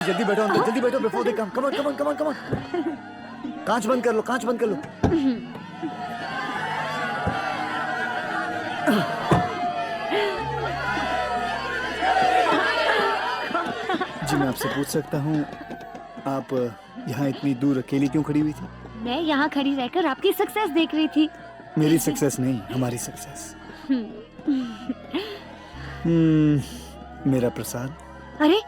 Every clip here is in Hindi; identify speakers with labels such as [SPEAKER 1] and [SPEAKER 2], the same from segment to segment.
[SPEAKER 1] जल्दी बैठो अंदर, जल्दी बैठो before they come. Come on come on come on come on. कांच बंद कर लो, कांच बंद कर लो। जी मैं आपसे पूछ सकता हूँ, आप यहाँ इतनी दूर अकेली क्यों खड़ी हुई थी?
[SPEAKER 2] मैं यहाँ खड़ी रहकर आपकी सक्सेस देख रही थी।
[SPEAKER 1] मेरी सक्सेस नहीं, हमारी सक्सेस। मेरा प्रसाद।
[SPEAKER 2] अरे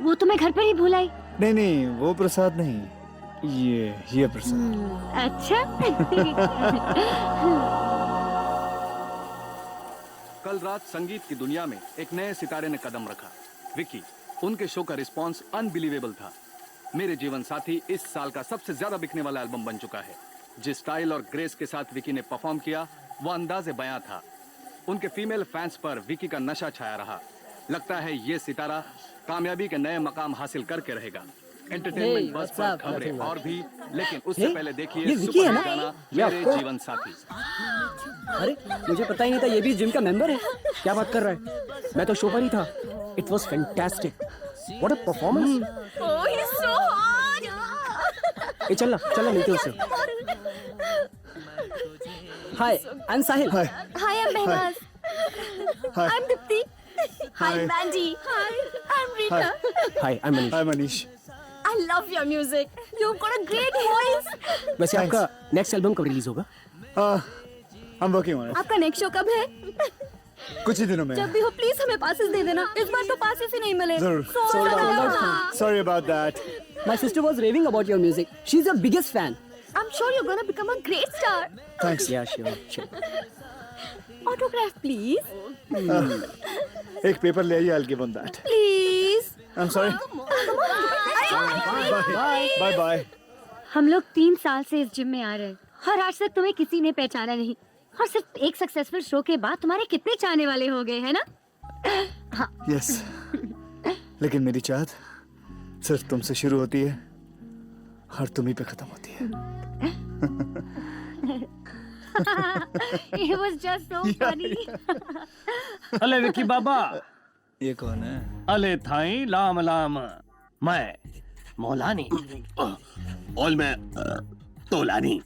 [SPEAKER 2] वो तो मैं घर पर ही भूल आई।
[SPEAKER 1] नहीं नहीं, वो प्रसाद नहीं, ये प्रसाद।
[SPEAKER 2] अच्छा।
[SPEAKER 3] कल रात संगीत की दुनिया में एक नए सितारे ने कदम रखा, विकी। उनके शो का रिस्पांस अनबिलीवेबल था। मेरे जीवन साथी इस साल का सबसे ज्यादा बिकने वाला एल्बम बन चुका है। जिस स्टाइल और ग्रेस के साथ विकी ने परफॉर्म किया, वो अंदाज़े बयां था। उनके फीमेल फैंस पर विकी का नशा छाया रहा। लगता है ये सितारा कामयाबी के नए मकाम हासिल करके रहेगा। एंटरटेनमेंट बस पर खबरें और भी, लेकिन उससे पहले देखिए
[SPEAKER 4] विकी है ना?
[SPEAKER 3] गाना
[SPEAKER 4] ये
[SPEAKER 3] मेरे
[SPEAKER 4] आपको-
[SPEAKER 3] जीवन साथी।
[SPEAKER 4] अरे मुझे पता ही नहीं था ये भी जिम का मेंबर है। क्या बात कर रहा है? मैं तो शो पर ही था। It was fantastic. What a performance. ए चल ना मिलते हैं उससे। Hi I am Sahil.
[SPEAKER 1] Hi
[SPEAKER 2] hi I am Mahnaz.
[SPEAKER 1] Hi
[SPEAKER 2] I am Deepti. Hi
[SPEAKER 1] Hi.
[SPEAKER 2] बैंडी। Hi I am Rita.
[SPEAKER 4] Hi I am Manish.
[SPEAKER 1] Hi Manish.
[SPEAKER 2] I love your music. You have got a great voice.
[SPEAKER 4] वैसे
[SPEAKER 1] Thanks.
[SPEAKER 4] आपका नेक्स्ट एल्बम कब रिलीज होगा?
[SPEAKER 1] I'm working on it.
[SPEAKER 2] आपका नेक्स्ट शो कब है?
[SPEAKER 1] कुछ ही दिनों में।
[SPEAKER 2] जब भी हो प्लीज हमें पासेस दे देना। इस बार तो पासेस ही नहीं मिले।
[SPEAKER 1] जरूर। Sorry about that.
[SPEAKER 4] My sister was raving about your music. She's your biggest fan.
[SPEAKER 2] I'm sure you're gonna become a great star.
[SPEAKER 1] Thanks.
[SPEAKER 4] Yeah, sure.
[SPEAKER 2] Autograph please.
[SPEAKER 1] एक पेपर ले आइए, I'll give on that.
[SPEAKER 2] Please.
[SPEAKER 1] I'm sorry. Bye bye.
[SPEAKER 2] हम लोग 3 साल से इस जिम में आ रहे हैं और आज तक तुम्हें किसी ने पहचाना नहीं। और सिर्फ एक सक्सेसफुल शो के बाद तुम्हारे कितने चाहने वाले हो गए हैं ना?
[SPEAKER 1] Yes. लेकिन मेरी चाहत सिर्फ तुमसे शुरू होती है और तुम ही पे खत्म होती है।
[SPEAKER 2] It was just so funny.
[SPEAKER 5] अले विकी बाबा,
[SPEAKER 1] ये कौन है?
[SPEAKER 5] अले थाई लाम लाम, मैं मौलानी।
[SPEAKER 6] और मैं तोलानी।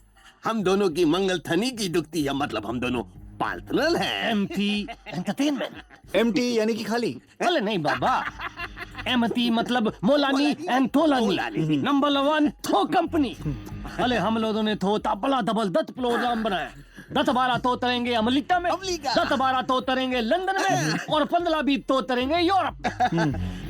[SPEAKER 6] हम दोनों की मंगल थनी की दुखती है, मतलब हम दोनों पार्टनर हैं।
[SPEAKER 5] MT entertainment.
[SPEAKER 1] MT यानी कि खाली।
[SPEAKER 5] अले नहीं बाबा, एमटी मतलब मौलानी एंड तोलानी। नंबर 1 थो कंपनी। अले हम लोगों ने थो तबला डबल दत्त प्रोग्राम बनाया। 10-12 तो तरेंगे अमेरिका में, 10-12 तो तरेंगे लंदन में और 15 भी तो तरेंगे यूरोप।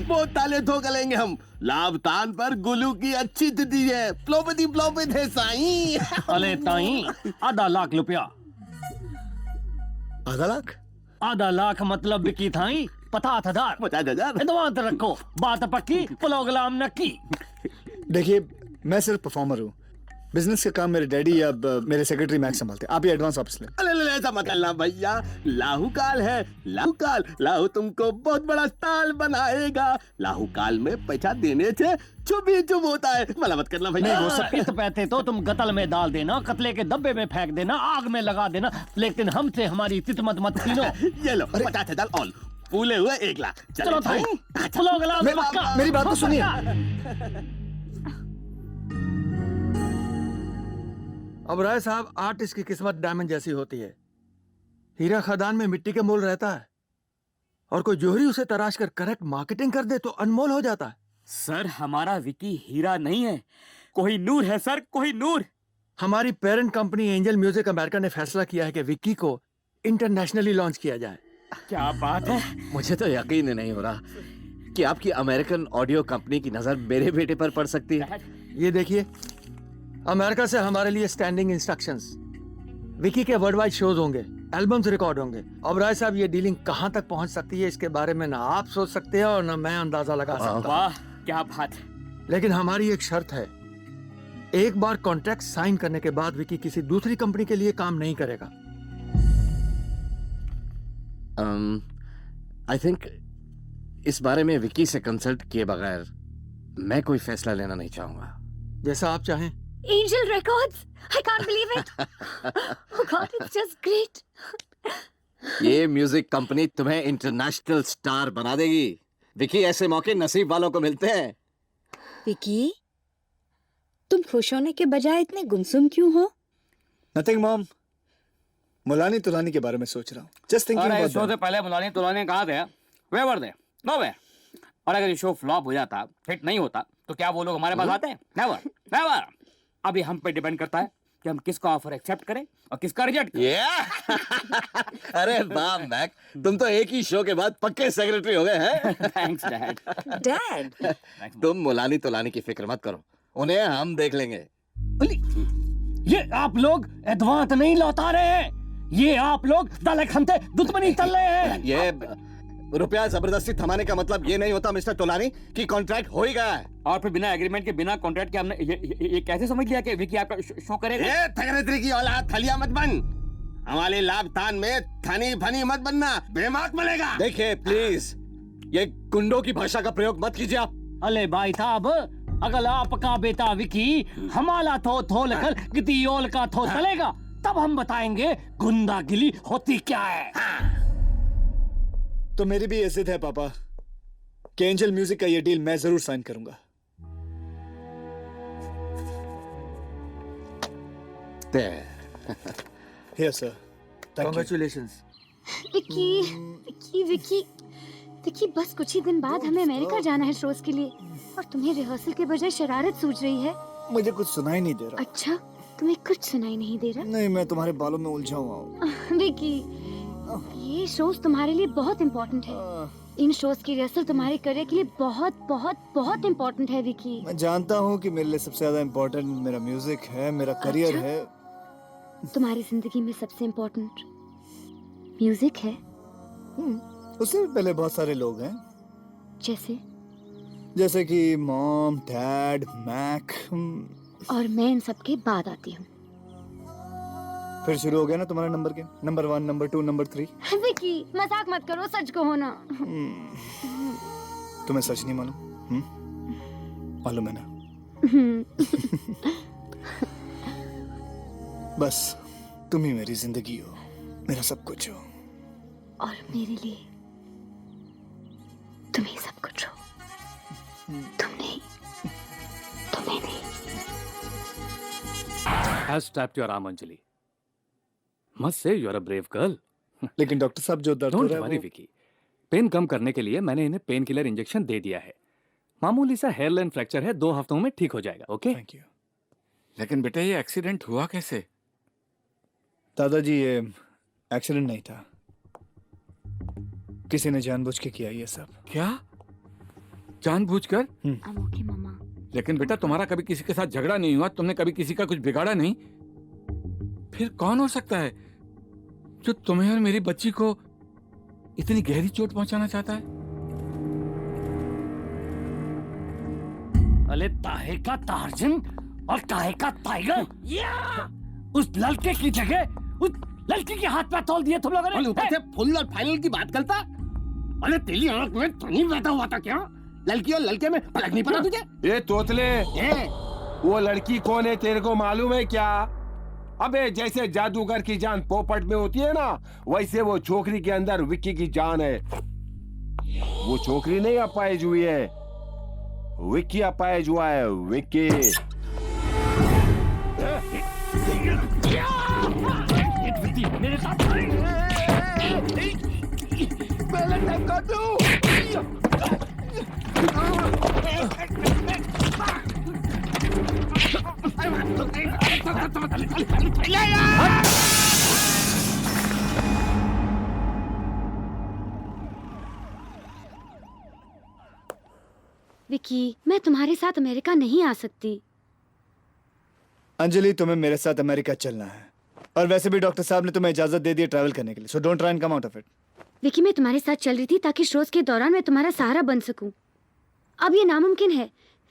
[SPEAKER 6] वो ताले ठोक लेंगे हम। लाभ तान पर गुलू की अच्छी तिथि है। प्लोपति है साईं।
[SPEAKER 5] अले ताई आधा लाख रुपया।
[SPEAKER 1] आधा लाख?
[SPEAKER 5] आधा लाख मतलब विकी थाई 50,000।
[SPEAKER 6] 50,000।
[SPEAKER 5] एडवांस रखो, बात पक्की, प्रोग्राम नक्की।
[SPEAKER 1] देखिए मैं सिर्फ परफॉर्मर हूँ। बिजनेस का काम मेरे डैडी या मेरे सेक्रेटरी मैक्स संभालते हैं। आप ये एडवांस वापस लें।
[SPEAKER 6] अरे ऐसा मत करना भैया। लाहू काल है, लाहू काल। लाहू तुमको बहुत बड़ा स्टार बनाएगा। लाहू काल में पैसा देने से चुप ही चुप होता है। भला मत करना भैया।
[SPEAKER 5] वो सब इस पैसे तो तुम कतल में डाल देना, कतले के डब्बे में फेंक देना, आग में लगा देना, लेकिन हमसे हमारी तितमत मत छीनो।
[SPEAKER 6] ये लो 50,000 ऑल। पूरे हुए 1 लाख।
[SPEAKER 5] चलो भाई, चलो गला में पक्का।
[SPEAKER 1] मेरी बात तो सुनिए।
[SPEAKER 7] अब राय साहब, आर्टिस्ट की किस्मत डायमंड जैसी होती है। हीरा खदान में मिट्टी के मोल रहता है और कोई जोहरी उसे तराश कर करेक्ट मार्केटिंग कर दे तो अनमोल हो जाता है।
[SPEAKER 8] सर हमारा विकी हीरा नहीं है, कोई नूर है सर, कोई नूर।
[SPEAKER 7] हमारी parent company angel music America ने फैसला किया है कि विक्की को इंटरनेशनली लॉन्च किया जाए।
[SPEAKER 8] क्या बात है।
[SPEAKER 9] मुझे तो यकीन नहीं हो रहा कि आपकी अमेरिकन ऑडियो कंपनी की नजर मेरे बेटे पर पड़ सकती है।
[SPEAKER 7] ये देखिए, अमेरिका से हमारे लिए स्टैंडिंग इंस्ट्रक्शंस। विकी के वर्ल्ड वाइड शोज होंगे, एल्बम्स रिकॉर्ड होंगे। अब राय साहब, ये डीलिंग कहां तक पहुंच सकती है इसके बारे में ना आप सोच सकते हैं और ना मैं अंदाजा लगा सकता।
[SPEAKER 8] वाह क्या बात।
[SPEAKER 7] लेकिन हमारी एक शर्त है, एक बार कॉन्ट्रैक्ट साइन करने के बाद विकी किसी दूसरी कंपनी के लिए काम नहीं करेगा।
[SPEAKER 9] आई थिंक इस बारे में विकी से कंसल्ट किए बगैर मैं कोई फैसला लेना नहीं चाहूंगा।
[SPEAKER 7] जैसा आप चाहें।
[SPEAKER 2] Angel Records. I can't believe it. Oh God, it's just great.
[SPEAKER 9] ये म्यूजिक कंपनी तुम्हें इंटरनेशनल स्टार बना देगी। विकी, ऐसे मौके नसीब वालों को मिलते हैं।
[SPEAKER 10] विकी, तुम खुश होने के बजाय इतने गुमसुम क्यों हो?
[SPEAKER 1] नथिंग मॉम, मुलानी तुलानी के बारे में सोच रहा हूँ। जस्ट थिंकिंग
[SPEAKER 8] अरे
[SPEAKER 1] अबाउट
[SPEAKER 8] शो से पहले बुलाने तुलाने कहा थे, वे वर दे, नो वे। और अगर ये शो फ्लॉप हो जाता, हिट नहीं होता, तो क्या वो लोग हमारे पास आते हैं? Never, never. अभी हम पे डिपेंड करता है कि हम किसका ऑफर एक्सेप्ट करें और किसका रिजेक्ट करें।
[SPEAKER 9] अरे वाह मैक, तुम तो एक ही शो के बाद पक्के सेक्रेटरी हो गए हैं।
[SPEAKER 8] Thanks dad.
[SPEAKER 10] डैड,
[SPEAKER 9] तुम मुलानी तुलानी की फिक्र मत करो, उन्हें हम देख लेंगे।
[SPEAKER 5] ये आप लोग एडवांस नहीं लौटा रहे हैं, ये आप लोग दले खंते दुश्मनी चल रहे हैं।
[SPEAKER 9] ये रुपया जबरदस्ती थमाने का मतलब ये नहीं होता मिस्टर तोलानी कि कॉन्ट्रैक्ट हो ही गया है।
[SPEAKER 8] और फिर बिना एग्रीमेंट के, बिना कॉन्ट्रैक्ट के हमने ये कैसे समझ लिया कि विकी आपका शो करेगा?
[SPEAKER 6] ये थगरेत्री की औलाद थलिया मत बन। हमारे लाभ तान में थनी फनी मत बनना, बेमात मिलेगा।
[SPEAKER 9] देखिए प्लीज, ये गुंडों की भाषा का प्रयोग मत कीजिए आप।
[SPEAKER 5] अले भाई साहब, अगर आपका बेटा विकी हमारा थो लेकर गिद्दियोल का थो चलेगा, तब हम बताएंगे गुंडागिरी होती क्या है।
[SPEAKER 1] तो मेरी भी ये जिद है पापा कि एंजल म्यूजिक का ये डील मैं जरूर साइन करूंगा। Here, sir. Thank you.
[SPEAKER 7] Congratulations.
[SPEAKER 2] Vicky, Vicky, Vicky, Vicky, बस कुछ ही दिन बाद हमें अमेरिका जाना है शोज के लिए, और तुम्हें रिहर्सल के बजाय शरारत सूझ रही है।
[SPEAKER 1] मुझे कुछ सुनाई नहीं दे रहा।
[SPEAKER 2] अच्छा, तुम्हें कुछ सुनाई नहीं दे रहा?
[SPEAKER 1] नहीं, मैं तुम्हारे बालों में उलझा हुआ हूँ।
[SPEAKER 2] विकी, ये शोज तुम्हारे लिए बहुत इम्पोर्टेंट है। इन शोज की रिहर्सल तुम्हारे करियर के लिए बहुत बहुत बहुत इम्पोर्टेंट है विकी।
[SPEAKER 1] मैं जानता हूँ कि मेरे लिए सबसे ज्यादा इम्पोर्टेंट मेरा म्यूजिक है, मेरा करियर
[SPEAKER 2] अच्छा?
[SPEAKER 1] है।
[SPEAKER 2] तुम्हारी जिंदगी में सबसे इम्पोर्टेंट म्यूजिक है?
[SPEAKER 1] उससे भी पहले बहुत सारे लोग हैं,
[SPEAKER 2] जैसे
[SPEAKER 1] कि मॉम, डैड, मैक।
[SPEAKER 2] और मैं इन सब के बाद आती हूँ।
[SPEAKER 1] फिर शुरू हो गया ना तुम्हारा नंबर के, नंबर 1, नंबर 2, नंबर 3।
[SPEAKER 2] विकी, मजाक मत करो, सच कहो ना।
[SPEAKER 1] तुम्हें सच नहीं मालूम? मालूम है ना? बस तुम ही मेरी जिंदगी हो, मेरा सब कुछ हो।
[SPEAKER 2] और मेरे लिए तुम ही सब कुछ हो। तुम नहीं।
[SPEAKER 3] Has strapped your arm, Anjali. Must say you are a brave girl.
[SPEAKER 1] लेकिन डॉक्टर साहब, जो दर्द हो
[SPEAKER 3] Don't
[SPEAKER 1] रहा है
[SPEAKER 3] worry, विकी। पेन कम करने के लिए मैंने इन्हें पेन किलर इंजेक्शन दे दिया है। मामूली सा हेयरलाइन फ्रैक्चर है, 2 हफ्तों में ठीक हो जाएगा। ओके?
[SPEAKER 1] Thank you.
[SPEAKER 11] लेकिन बेटा, ये एक्सीडेंट हुआ कैसे?
[SPEAKER 1] दादाजी, ये एक्सीडेंट नहीं था, किसी ने जानबूझ के किया ये सब।
[SPEAKER 11] क्या? जानबूझकर?
[SPEAKER 2] ओके मामा।
[SPEAKER 11] लेकिन बेटा, तुम्हारा कभी किसी के साथ झगड़ा नहीं हुआ, तुमने कभी किसी का कुछ बिगाड़ा नहीं, फिर कौन हो सकता है जो तुम्हें और मेरी बच्ची को इतनी गहरी चोट पहुंचाना चाहता है?
[SPEAKER 5] अले ताहे का टार्जन और ताहे का टाइगर, उस लड़के की जगह उस लड़की के हाथ पे तोल दिए तुम लोगों ने।
[SPEAKER 6] ऊपर से फुल और फाइनल की बात करता। अरे तेरी आंख में पानी बहता हुआ था क्या? लड़की और लड़के में फर्क नहीं पड़ा तुझे?
[SPEAKER 12] ये तोतले, वो लड़की कौन है तेरे को मालूम है क्या? अबे जैसे जादूगर की जान पोपट में होती है ना, वैसे वो छोकरी के अंदर विक्की की जान है। वो छोकरी नहीं अपाइज हुई है, विक्की अपाइज हुआ है, विक्की।
[SPEAKER 5] मेरे साथ
[SPEAKER 2] विकी, मैं तुम्हारे साथ अमेरिका नहीं आ सकती।
[SPEAKER 1] अंजलि, तुम्हें मेरे साथ अमेरिका चलना है, और वैसे भी डॉक्टर साहब ने तुम्हें इजाजत दे दी है ट्रैवल करने के लिए, so don't try and come out of it.
[SPEAKER 2] Vicky, मैं तुम्हारे साथ चल रही थी ताकि शोज के दौरान मैं तुम्हारा सहारा बन सकूं। अब ये नामुमकिन है।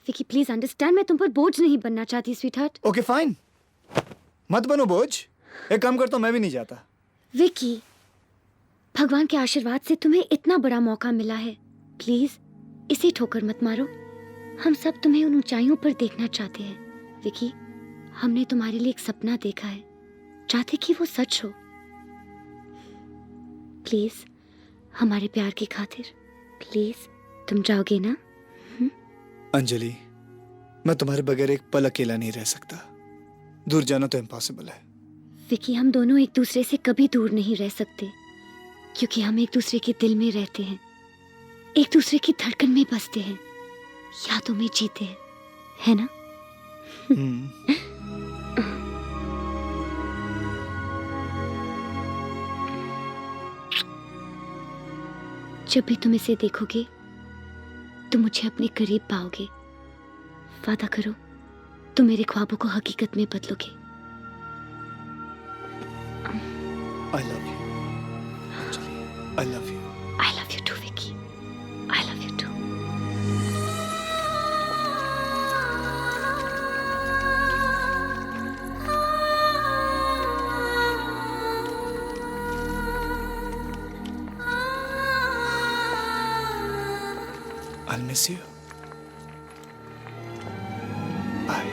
[SPEAKER 2] विकी, प्लीज अंडरस्टैंड, मैं तुम पर बोझ नहीं बनना चाहती स्वीटहार्ट।
[SPEAKER 1] ओके फाइन, मत बनो बोझ। एक काम करता हूं, मैं भी नहीं जाता।
[SPEAKER 2] विकी, भगवान के आशीर्वाद से तुम्हें इतना बड़ा मौका मिला है, प्लीज इसे ठोकर मत मारो। हम सब तुम्हें उन ऊंचाइयों पर देखना चाहते हैं। विकी, हमने तुम्हारे लिए एक सपना देखा है, चाहते कि वो सच हो। प्लीज हमारे प्यार की खातिर, प्लीज तुम जाओगे ना?
[SPEAKER 1] अंजलि, मैं तुम्हारे बगैर एक पल अकेला नहीं रह सकता। दूर जाना तो इम्पॉसिबल है।
[SPEAKER 2] विकी, हम दोनों एक दूसरे से कभी दूर नहीं रह सकते, क्योंकि हम एक दूसरे के दिल में रहते हैं, एक दूसरे की धड़कन में बसते हैं, यादों में जीते हैं, है ना? जब भी तुम इसे देखोगे तो मुझे अपने करीब पाओगे। वादा करो, तुम मेरे ख्वाबों को हकीकत में बदलोगे।
[SPEAKER 1] I love you. I love you.
[SPEAKER 2] I love you too, Vicky. I love you too.
[SPEAKER 1] I'll miss you. Bye.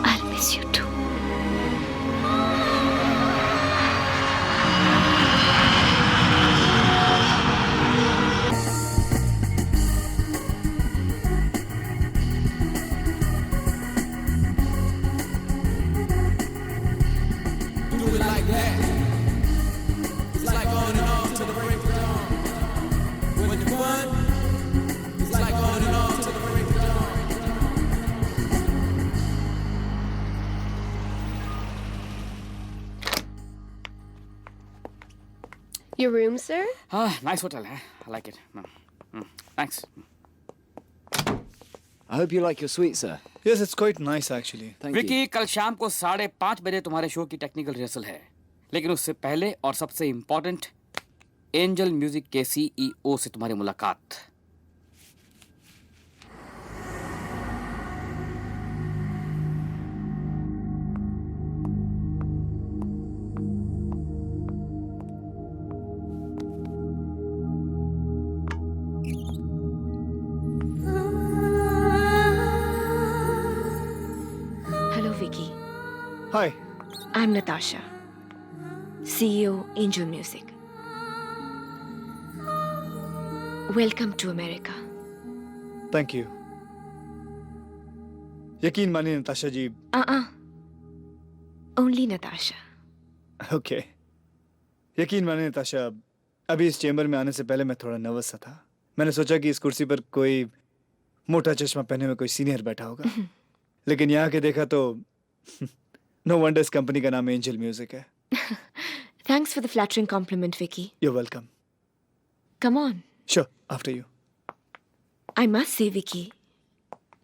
[SPEAKER 2] I'll miss you too.
[SPEAKER 13] Your room, sir?
[SPEAKER 8] Ah, nice hotel, huh? I like it. Thanks.
[SPEAKER 9] I hope you like your suite, sir.
[SPEAKER 1] Yes, it's quite nice actually.
[SPEAKER 9] Thank you.
[SPEAKER 8] Vicky, कल शाम को 5:30 बजे तुम्हारे शो की टेक्निकल रिहर्सल है, लेकिन उससे पहले और सबसे इम्पोर्टेंट, एंजल म्यूजिक के CEO से तुम्हारी मुलाकात।
[SPEAKER 13] Hello, Vicky.
[SPEAKER 1] Hi.
[SPEAKER 13] I'm Natasha, CEO, Angel Music. Welcome to America.
[SPEAKER 1] Thank you. यकीन मानिए नताशा जी।
[SPEAKER 13] Only Natasha.
[SPEAKER 1] ओके। यकीन मानिए नताशा, अभी इस चेंबर में आने से पहले मैं थोड़ा नर्वस सा था। मैंने सोचा कि इस कुर्सी पर कोई मोटा चश्मा पहने हुए कोई सीनियर बैठा होगा, लेकिन यहाँ के देखा तो नो वंडर इस कंपनी का नाम एंजल म्यूजिक है।
[SPEAKER 13] Thanks for the flattering compliment, Vicky.
[SPEAKER 1] You're welcome.
[SPEAKER 13] Come on.
[SPEAKER 1] Sure, after you.
[SPEAKER 13] I must say, Vicky,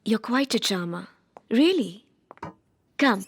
[SPEAKER 13] you're quite a charmer. Really. Come,